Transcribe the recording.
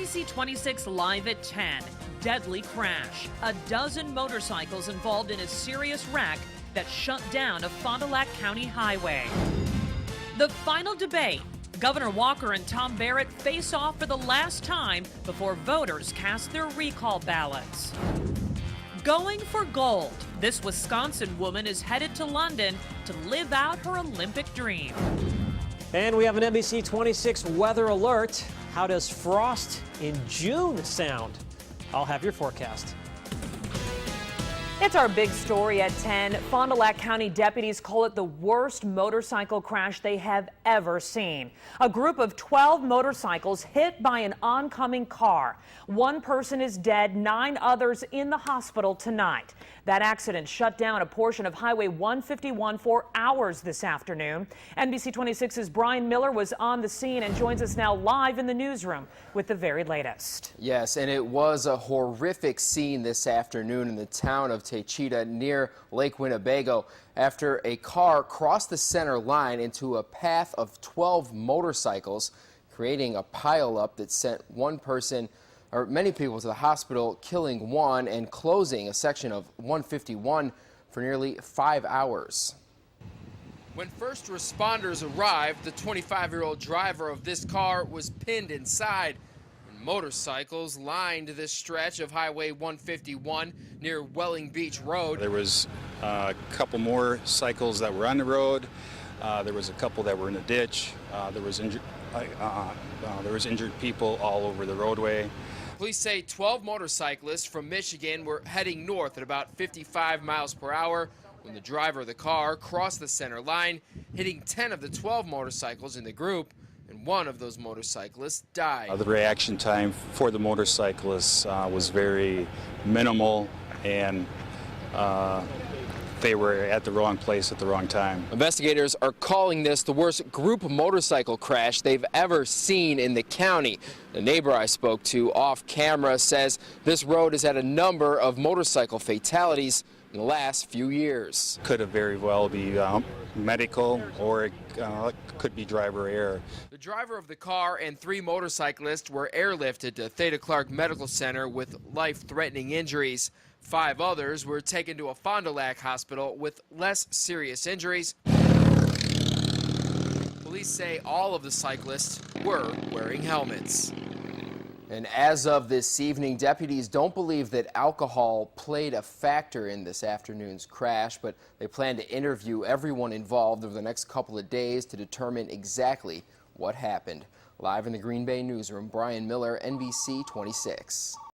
NBC26 Live at 10. Deadly crash. A dozen motorcycles involved in a serious wreck that shut down a Fond du Lac County highway. The final debate. Governor Walker and Tom Barrett face off for the last time before voters cast their recall ballots. Going for gold. This Wisconsin woman is headed to London to live out her Olympic dream. And we have an NBC26 weather alert. How does frost in June sound? I'll have your forecast. It's our big story at 10. Fond du Lac County deputies call it the worst motorcycle crash they have ever seen. A group of 12 motorcycles hit by an oncoming car. One person is dead, 9 others in the hospital tonight. That accident shut down a portion of Highway 151 for hours this afternoon. NBC26's Brian Miller was on the scene and joins us now live in the newsroom with the very latest. Yes, and it was a horrific scene this afternoon in the town of Techita near Lake Winnebago after a car crossed the center line into a path of 12 motorcycles, creating a pileup that sent many people to the hospital, killing one and closing a section of 151 for nearly 5 hours. When first responders arrived, the 25-year-old driver of this car was pinned inside. Motorcycles lined this stretch of Highway 151 near Welling Beach Road. There was a couple more cycles that were on the road. There was a couple that were in a ditch. There was injured people all over the roadway. Police say 12 motorcyclists from Michigan were heading north at about 55 miles per hour when the driver of the car crossed the center line, hitting 10 of the 12 motorcycles in the group. And one of those motorcyclists died. The reaction time for the motorcyclists was very minimal, and they were at the wrong place at the wrong time. Investigators are calling this the worst group motorcycle crash they've ever seen in the county. The neighbor I spoke to off camera says this road has had a number of motorcycle fatalities in the last few years. Could have very well be medical, or it could be driver error. The driver of the car and 3 motorcyclists were airlifted to Theta Clark Medical Center with life-threatening injuries. 5 others were taken to a Fond du Lac hospital with less serious injuries. Police say all of the cyclists were wearing helmets. And as of this evening, deputies don't believe that alcohol played a factor in this afternoon's crash, but they plan to interview everyone involved over the next couple of days to determine exactly what happened. Live in the Green Bay newsroom, Brian Miller, NBC 26.